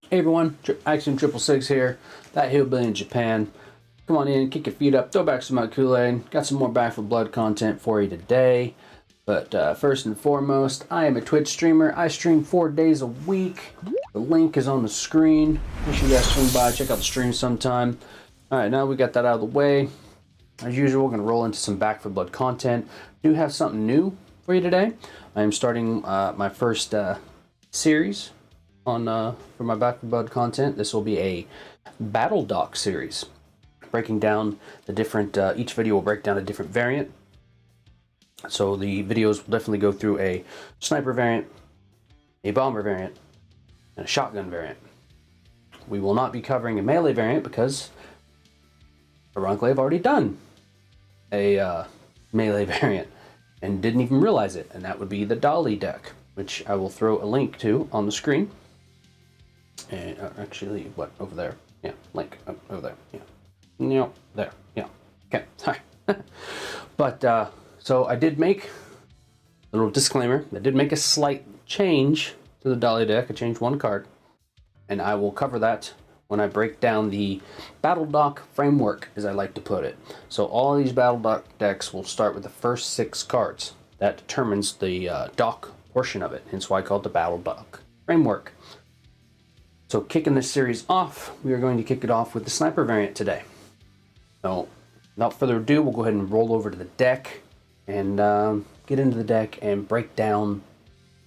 Hey everyone, Axiom666 here, that hillbilly in Japan. Come on in, kick your feet up, throw back some of my Kool-Aid. Got some more Back 4 Blood content for you today. But first and foremost, I am a Twitch streamer. I stream 4 days a week. The link is on the screen. Wish you guys swing by, check out the stream sometime. Alright, now we got that out of the way. As usual, we're going to roll into some Back 4 Blood content. Do have something new for you today. I am starting my first series on for my Back 4 Blood content. This will be a battle dock series, breaking down the different. Each video will break down a different variant. So the videos will definitely go through a sniper variant, a bomber variant, and a shotgun variant. We will not be covering a melee variant because ironically I've already done a melee variant and didn't even realize it, and that would be the Dolly deck, which I will throw a link to on the screen. And actually, what, over there? Yeah, link over there. Yeah, no, there. Yeah, okay. Sorry. But so I did make a little disclaimer. I did make a slight change to the Dolly deck. I changed one card, and I will cover that when I break down the battle dock framework, as I like to put it. So all of these battle dock decks will start with the first 6 cards. That determines the dock portion of it. Hence why I call it the battle dock framework. So kicking this series off, we are going to kick it off with the sniper variant today. So without further ado, we'll go ahead and roll over to the deck and get into the deck and break down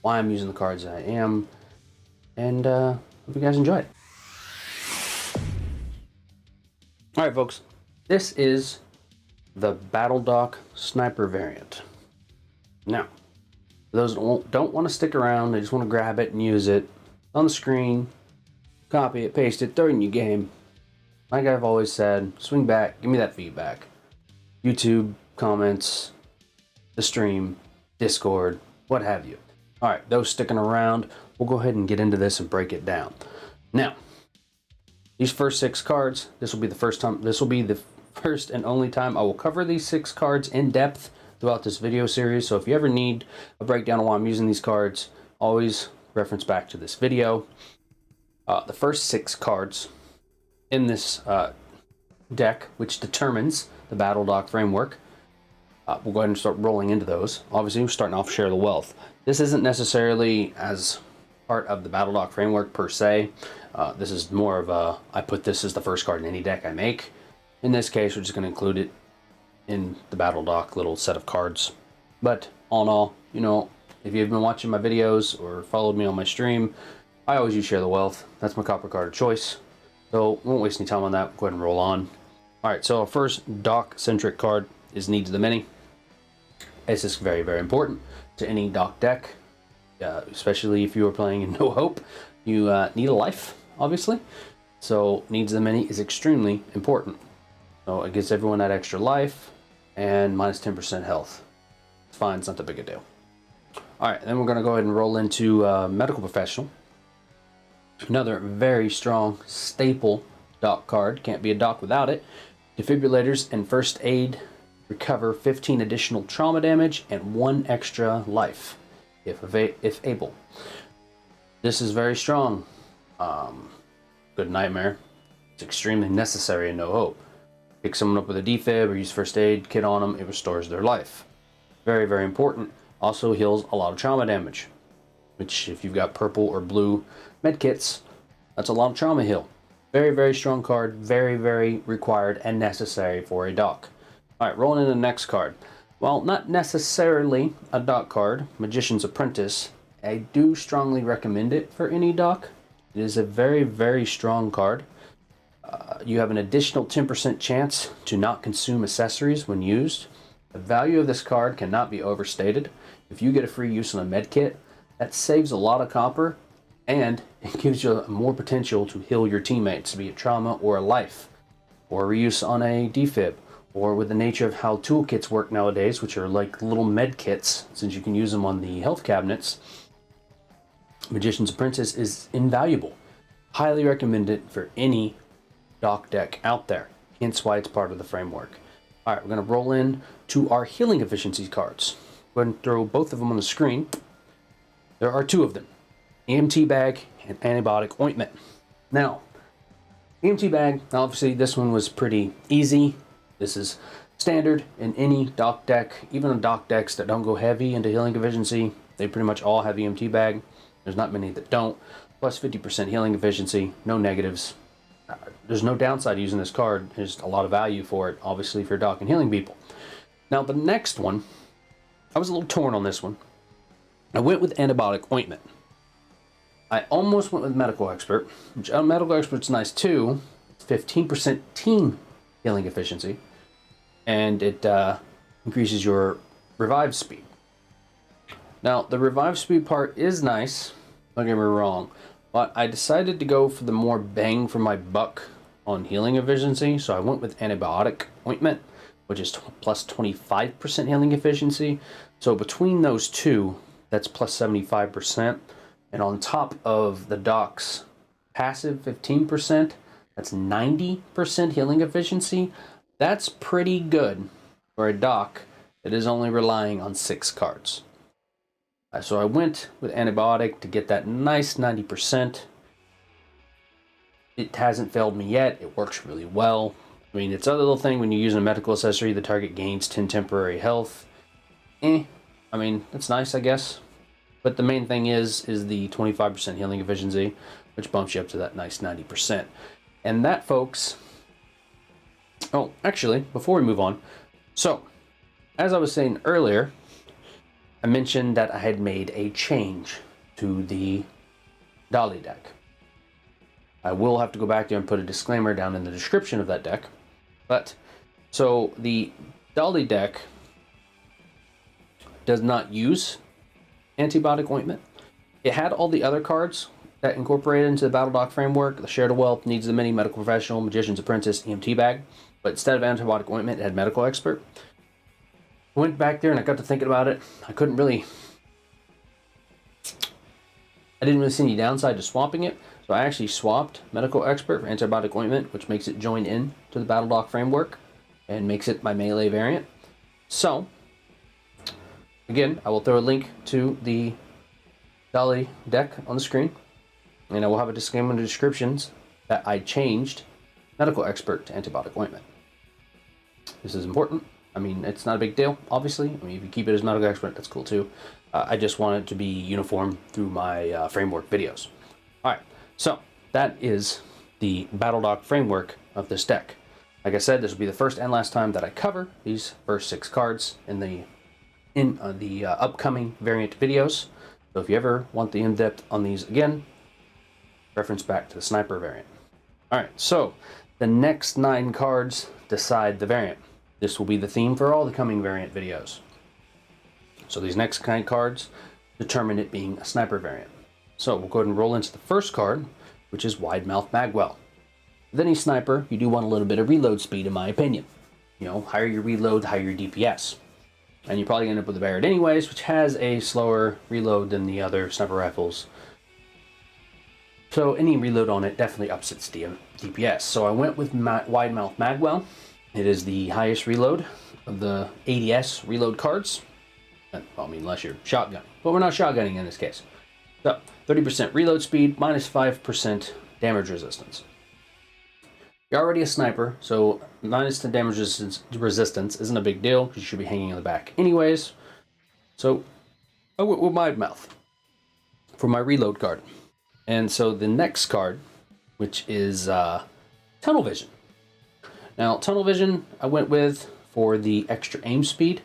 why I'm using the cards I am. And hope you guys enjoy it. Alright folks, this is the battle dock sniper variant. Now, for those that don't want to stick around, they just want to grab it and use it on the screen, copy it, paste it, throw it in your game. Like I've always said, swing back, give me that feedback. YouTube, comments, the stream, Discord, what have you. Alright, those sticking around, we'll go ahead and get into this and break it down. Now, these first 6 cards, this will be the first and only time I will cover these 6 cards in depth throughout this video series. So if you ever need a breakdown of why I'm using these cards, always reference back to this video. The first 6 cards in this deck, which determines the battle dock framework, we'll go ahead and start rolling into those. Obviously, we're starting off Share the Wealth. This isn't necessarily as part of the battle dock framework per se. This is more of a, I put this as the first card in any deck I make. In this case, we're just going to include it in the battle dock little set of cards. But all in all, you know, if you've been watching my videos or followed me on my stream, I always use Share the Wealth. That's my copper card of choice. So won't waste any time on that. Go ahead and roll on. Alright, so our first dock-centric card is Needs of the Many. This is very, very important to any dock deck, especially if you are playing in No Hope. You need a life, obviously. So Needs of the Many is extremely important. So it gives everyone that extra life and minus 10% health. It's fine, it's not that big a deal. Alright, then we're going to go ahead and roll into Medical Professional. Another very strong staple dock card. Can't be a dock without it. Defibrillators and first aid recover 15 additional trauma damage and 1 extra life, if able. This is very strong. Good nightmare. It's extremely necessary in No Hope. Pick someone up with a defib or use first aid kit on them, it restores their life. Very, very important. Also heals a lot of trauma damage, which if you've got purple or blue med kits, that's a lot of trauma heal. Very, very strong card. Very, very required and necessary for a dock. Alright, rolling into the next card. Well, not necessarily a dock card, Magician's Apprentice. I do strongly recommend it for any dock. It is a very, very strong card. You have an additional 10% chance to not consume accessories when used. The value of this card cannot be overstated. If you get a free use on a med kit, that saves a lot of copper, and it gives you more potential to heal your teammates, be it trauma or a life, or reuse on a defib, or with the nature of how toolkits work nowadays, which are like little med kits, since you can use them on the health cabinets. Magician's Apprentice is invaluable. Highly recommend it for any dock deck out there, hence why it's part of the framework. Alright, we're going to roll in to our healing efficiency cards. Go ahead and throw both of them on the screen. There are 2 of them. EMT bag and antibiotic ointment. Now, EMT bag, obviously this one was pretty easy. This is standard in any dock deck, even on dock decks that don't go heavy into healing efficiency. They pretty much all have EMT bag. There's not many that don't. Plus 50% healing efficiency, no negatives. There's no downside using this card. There's a lot of value for it, obviously, for dock and healing people. Now, the next one, I was a little torn on this one. I went with antibiotic ointment. I almost went with medical expert, which medical expert's nice too. It's 15% team healing efficiency, and it increases your revive speed. Now, the revive speed part is nice, don't get me wrong, but I decided to go for the more bang for my buck on healing efficiency, so I went with antibiotic ointment, which is plus 25% healing efficiency. So between those two, that's plus 75%. And on top of the dock's passive 15%, that's 90% healing efficiency. That's pretty good for a dock that is only relying on 6 cards. So I went with antibiotic to get that nice 90%. It hasn't failed me yet. It works really well. I mean, it's a little thing when you're using a medical accessory, the target gains 10 temporary health. I mean, that's nice, I guess. But the main thing is the 25% healing efficiency, which bumps you up to that nice 90%. And that, folks... Oh, actually, before we move on. So, as I was saying earlier, I mentioned that I had made a change to the Dolly deck. I will have to go back there and put a disclaimer down in the description of that deck. But, so the Dolly deck does not use antibiotic ointment. It had all the other cards that incorporated into the Battle Dock framework. The Share to Wealth, Needs of the Many, Medical Professional, Magician's Apprentice, EMT bag. But instead of antibiotic ointment, it had Medical Expert. I went back there and I got to thinking about it. I didn't really see any downside to swapping it. So I actually swapped Medical Expert for antibiotic ointment, which makes it join in to the Battle Dock framework and makes it my melee variant. So, again, I will throw a link to the Dolly deck on the screen, and I will have a disclaimer in the descriptions that I changed Medical Expert to antibiotic ointment. This is important. I mean, it's not a big deal, obviously. I mean, if you keep it as Medical Expert, that's cool too. I just want it to be uniform through my framework videos. All right, so that is the Battle Dock framework of this deck. Like I said, this will be the first and last time that I cover these first 6 cards in the upcoming variant videos. So if you ever want the in-depth on these again, reference back to the Sniper variant. Alright, so the next 9 cards decide the variant. This will be the theme for all the coming variant videos. So these next 9 cards determine it being a Sniper variant. So we'll go ahead and roll into the first card, which is Wide Mouth Magwell. With any Sniper, you do want a little bit of reload speed, in my opinion. You know, higher your reload, higher your DPS. And you probably end up with the Barrett anyways, which has a slower reload than the other sniper rifles. So any reload on it definitely ups its DPS. So I went with Wide Mouth Magwell. It is the highest reload of the ADS reload cards. Well, I mean, unless you're shotgunning. But we're not shotgunning in this case. So, 30% reload speed, minus 5% damage resistance. You're already a sniper, so minus 10 damage resistance isn't a big deal, because you should be hanging in the back anyways. So, I went with Wide Mouth for my reload card. And so the next card, which is Tunnel Vision. Now, Tunnel Vision I went with for the extra aim speed.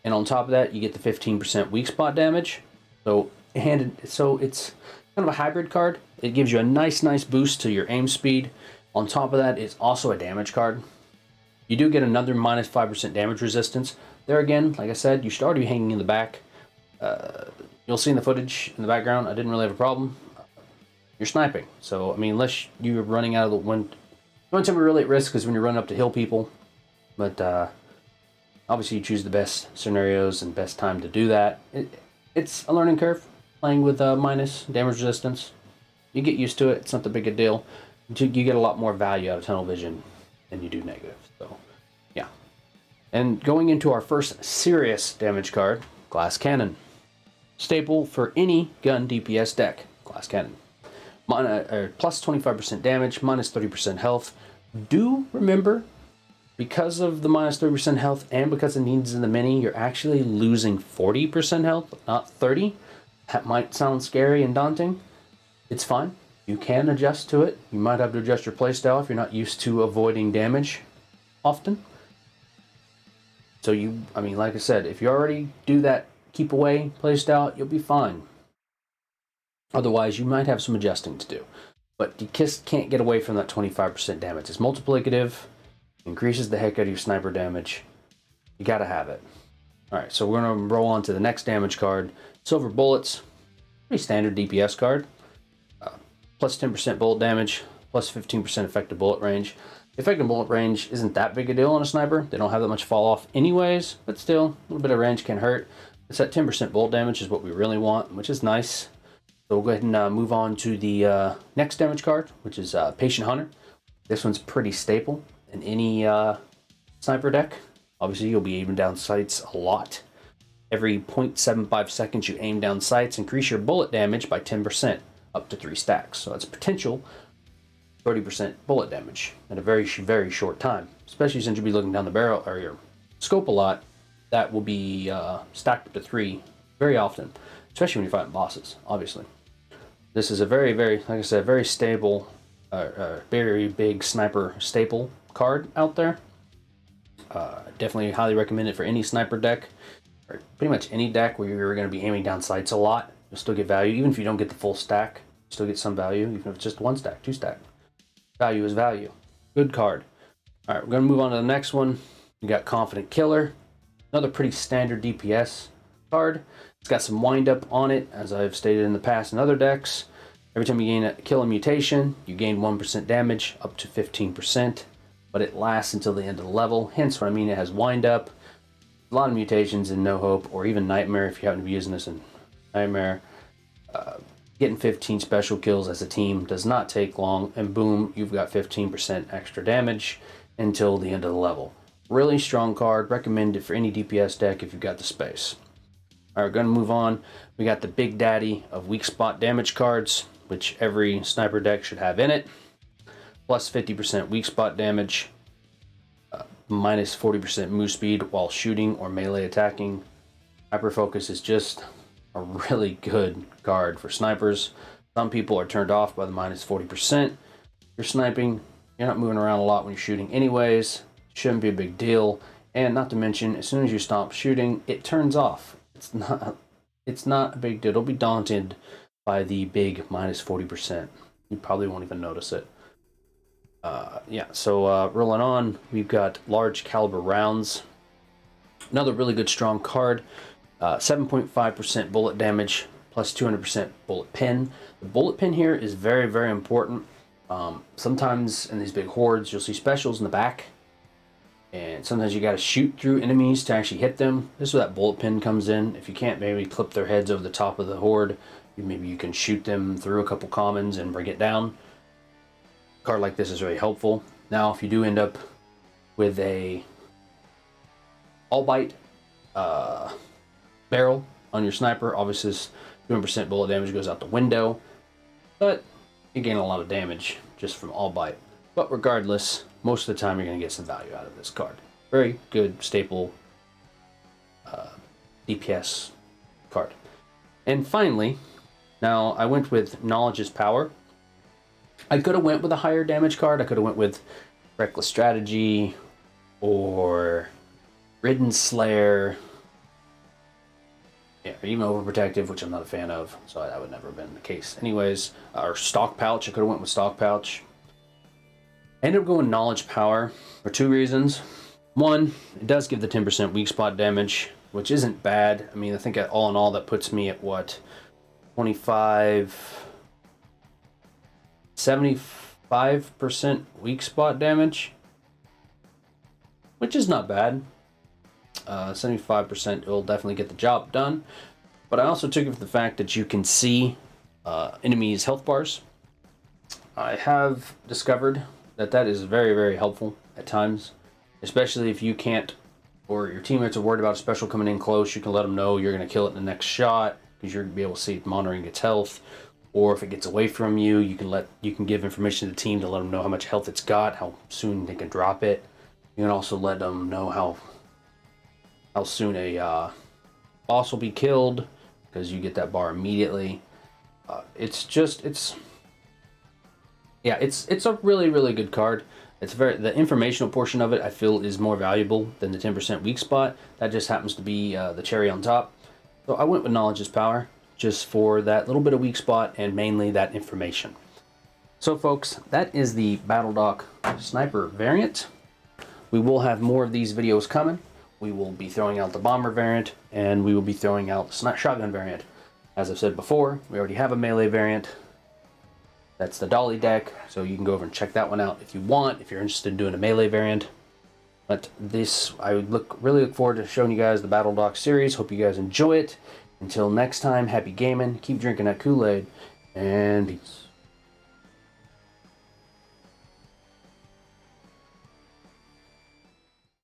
And on top of that, you get the 15% weak spot damage. So it's kind of a hybrid card. It gives you a nice boost to your aim speed. On top of that, it's also a damage card. You do get another minus 5% damage resistance. There again, like I said, you should already be hanging in the back. You'll see in the footage in the background, I didn't really have a problem. You're sniping. So, I mean, unless you're running out of the wind. The only time you're really at risk is when you're running up to heal people. But obviously you choose the best scenarios and best time to do that. It's a learning curve, playing with minus damage resistance. You get used to it. It's not the big a deal. You get a lot more value out of Tunnel Vision than you do negative. So, yeah. And going into our first serious damage card, Glass Cannon. Staple for any gun DPS deck, Glass Cannon. Plus 25% damage, minus 30% health. Do remember, because of the minus 30% health and because it needs in the mini, you're actually losing 40% health, not 30. That might sound scary and daunting. It's fine. You can adjust to it. You might have to adjust your playstyle if you're not used to avoiding damage often. So like I said, if you already do that keep away playstyle, you'll be fine. Otherwise, you might have some adjusting to do. But you just can't get away from that 25% damage. It's multiplicative, increases the heck out of your sniper damage. You gotta have it. Alright, so we're gonna roll on to the next damage card. Silver Bullets. Pretty standard DPS card. Plus 10% bullet damage, plus 15% effective bullet range. Effective bullet range isn't that big a deal on a sniper. They don't have that much fall off anyways, but still, a little bit of range can hurt. It's that 10% bullet damage is what we really want, which is nice. So we'll go ahead and move on to the next damage card, which is Patient Hunter. This one's pretty staple in any sniper deck. Obviously, you'll be aiming down sights a lot. Every 0.75 seconds you aim down sights, increase your bullet damage by 10%, up to 3 stacks. So that's potential 30% bullet damage in a very, very short time. Especially since you'll be looking down the barrel or your scope a lot, that will be stacked up to 3 very often, especially when you're fighting bosses, obviously. This is a very, very, like I said, very stable, very big sniper staple card out there. Definitely highly recommend it for any sniper deck, or pretty much any deck where you're going to be aiming down sights a lot. You'll still get value, even if you don't get the full stack. You still get some value, even if it's just 1 stack, 2 stack. Value is value. Good card. All right, we're going to move on to the next one. We got Confident Killer, another pretty standard DPS card. It's got some wind up on it, as I've stated in the past in other decks. Every time you kill a mutation, you gain 1% damage, up to 15%, but it lasts until the end of the level. Hence what I mean, it has wind up. A lot of mutations in No Hope, or even Nightmare if you happen to be using this in Nightmare. Getting 15 special kills as a team does not take long, and boom, you've got 15% extra damage until the end of the level. Really strong card, recommend it for any DPS deck if you've got the space. Alright, we're going to move on. We got the big daddy of weak spot damage cards, which every sniper deck should have in it. Plus 50% weak spot damage, minus 40% move speed while shooting or melee attacking. Hyper Focus is just a really good card for snipers. Some people are turned off by the minus 40%. You're sniping, you're not moving around a lot when you're shooting anyways. Shouldn't be a big deal. And not to mention, as soon as you stop shooting, it turns off. It's not a big deal. Don't be daunted by the big minus 40%. You probably won't even notice it. Rolling on, we've got large caliber rounds. Another really good strong card. 7.5% bullet damage, plus 200% bullet pin. The bullet pin here is very, very important. Sometimes in these big hordes, you'll see specials in the back. And sometimes you got to shoot through enemies to actually hit them. This is where that bullet pin comes in. If you can't maybe clip their heads over the top of the horde, maybe you can shoot them through a couple commons and bring it down. A card like this is really helpful. Now, if you do end up with a all bite barrel on your sniper, obviously this 200% bullet damage goes out the window, but you gain a lot of damage just from all bite. But regardless, most of the time you're going to get some value out of this card. Very good staple DPS card. And finally, now I went with Knowledge is Power. I could have went with a higher damage card. I could have went with Reckless Strategy or Ridden Slayer. Yeah, or even Overprotective, which I'm not a fan of, so that would never have been the case. Anyways, or Stock Pouch. I could have went with Stock Pouch. I ended up going Knowledge Power for 2 reasons. One, it does give the 10% weak spot damage, which isn't bad. I mean, I think all in all that puts me at what, 75% weak spot damage, which is not bad. 75% will definitely get the job done. But I also took it for the fact that you can see enemies' health bars. I have discovered that is very, very helpful at times, especially if you can't, or your teammates are worried about a special coming in close. You can let them know you're going to kill it in the next shot because you're going to be able to see it monitoring its health. or if it gets away from you, you can give information to the team to let them know how much health it's got, how soon they can drop it. You can also let them know how soon a boss will be killed, because you get that bar immediately. It's a really good card. It's the informational portion of it I feel is more valuable than the 10% weak spot. That just happens to be the cherry on top. So I went with Knowledge is Power, just for that little bit of weak spot and mainly that information. So folks, that is the Battle Dock Sniper variant. We will have more of these videos coming. We will be throwing out the Bomber variant, and we will be throwing out the Shotgun variant. As I've said before, we already have a melee variant. That's the Dolly deck, so you can go over and check that one out if you want, if you're interested in doing a melee variant. But this, I would really look forward to showing you guys the Battle Dock series. Hope you guys enjoy it. Until next time, happy gaming, keep drinking that Kool-Aid, and peace.